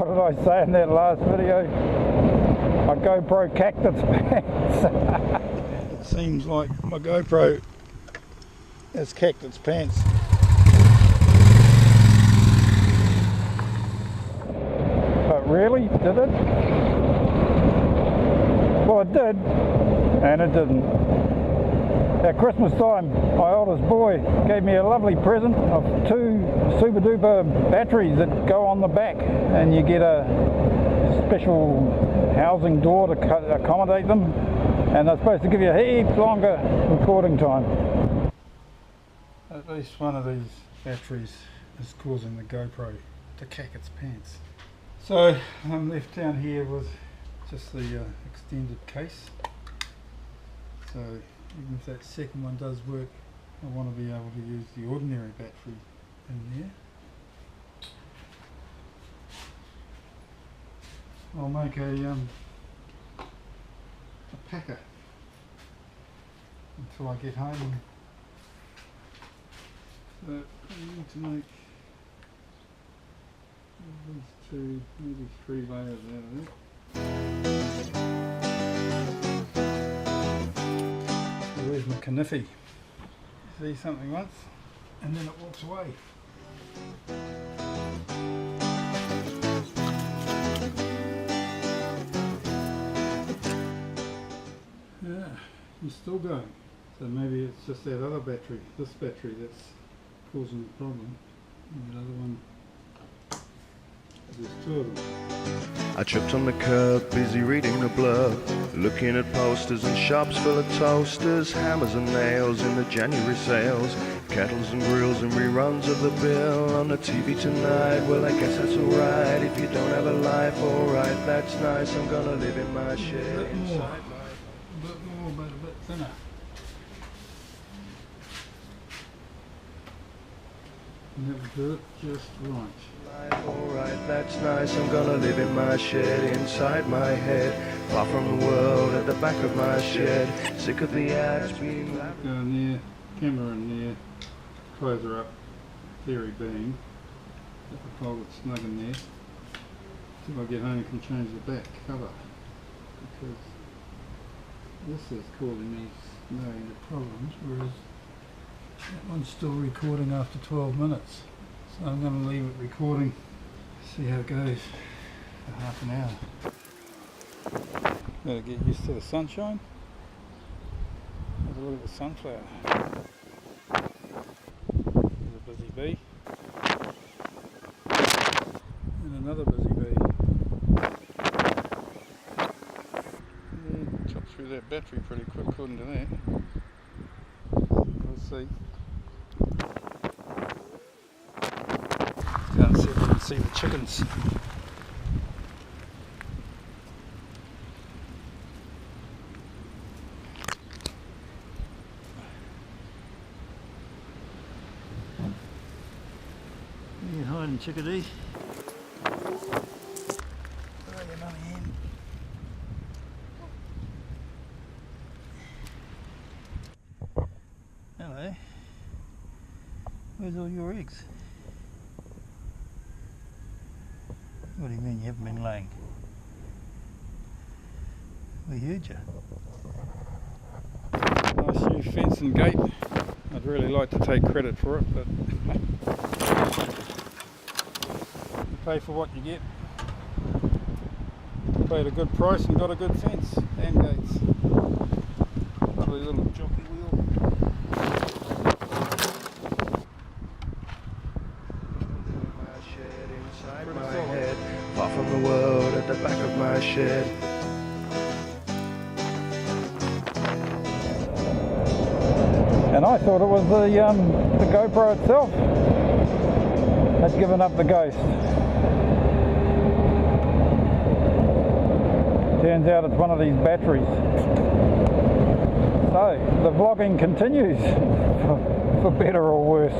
What did I say in that last video? My GoPro cacked its pants. It seems like my GoPro has cacked its pants. But really, did it? Well, it did, and it didn't. At Christmas time, my oldest boy gave me a lovely present of 2 super duper batteries that go on the back, and you get a special housing door to accommodate them, and they're supposed to give you a heap longer recording time. At least one of these batteries is causing the GoPro to cack its pants. So I'm left down here with just the extended case. So even if that second one does work, I want to be able to use the ordinary battery in there. I'll make a packer until I get home. So I need to make these 2, maybe 3 layers out of it. Where's my kniffy? See something once and then it walks away. Yeah, it's still going. So maybe it's just that other battery, this battery, that's causing the problem. And the other one, there's 2 of them. I tripped on the curb, busy reading the blurb, looking at posters and shops full of toasters, hammers and nails in the January sales, kettles and grills and reruns of the bill on the TV tonight. Well, I guess that's alright if you don't have a life. Alright, that's nice. I'm gonna live in my shed inside my... A bit more, but a bit thinner. Never do it just right. Alright, that's nice. I'm gonna live in my shed inside my head, far from the world at the back of my shed. Sick of the ads being loud. Go in there, camera in there, close her up, theory being, get the fold it snug in there, till I get home and can change the back cover, because this is causing me no end of problems, whereas that one's still recording after 12 minutes. So I'm going to leave it recording, see how it goes for half an hour. Gotta get used to the sunshine. Have a look at the sunflower. There's a busy bee. And another busy bee. Yeah, chopped through that battery pretty quick according to that. We'll see. Go and see if we can see the chickens. You hiding, chickadee? Oh, you're not in. Hello. Where's all your eggs? What do you mean you haven't been laying? We heard you. Nice new fence and gate. I'd really like to take credit for it, but you pay for what you get. You paid a good price and got a good fence and gates. Lovely little jockey wheel. My head, far from the world at the back of my shed. And I thought it was the GoPro itself had given up the ghost. Turns out it's one of these batteries. So the vlogging continues for better or worse.